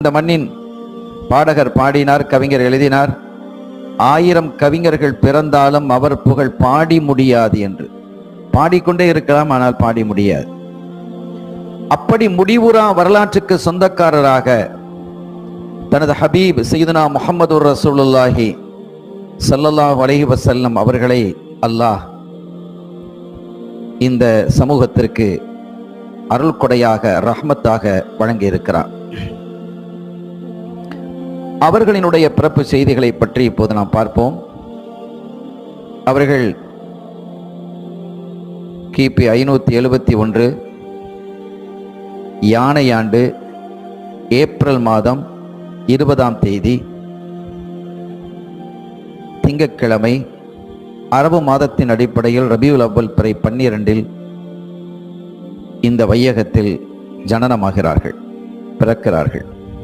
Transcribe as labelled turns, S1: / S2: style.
S1: இந்த மண்ணின் பாடகர் பாடினார், கவிஞர் எழுதினார். 1000 கவிஞர்கள் பிறந்தாலும் அவர் புகழ் பாடி முடியாது என்று. பாடிக்கொண்டே இருக்கலாம், ஆனால் பாடி முடியாது. அப்படி முடிவுறா வரலாற்றுக்கு சொந்தக்காரராக தனது ஹபீப் சையதுனா முஹம்மது ரசூலுல்லாஹி ஸல்லல்லாஹு அலைஹி வஸல்லம் அவர்களை அல்லாஹ் இந்த சமூகத்திற்கு அருள் கொடையாக, ரஹ்மத்தாக வழங்கி இருக்கிறார். அவர்களினுடைய பிறப்பு செய்திகளை பற்றி இப்போது நாம் பார்ப்போம். அவர்கள் கிபி 571 யானை ஆண்டு ஏப்ரல் மாதம் 20ஆம் தேதி திங்கட்கிழமை அரபு மாதத்தின் அடிப்படையில் ரபியுல் அவ்வல் பிறை 12 இந்த வையகத்தில் ஜனனமாகிறார்கள், பிறக்கிறார்கள்.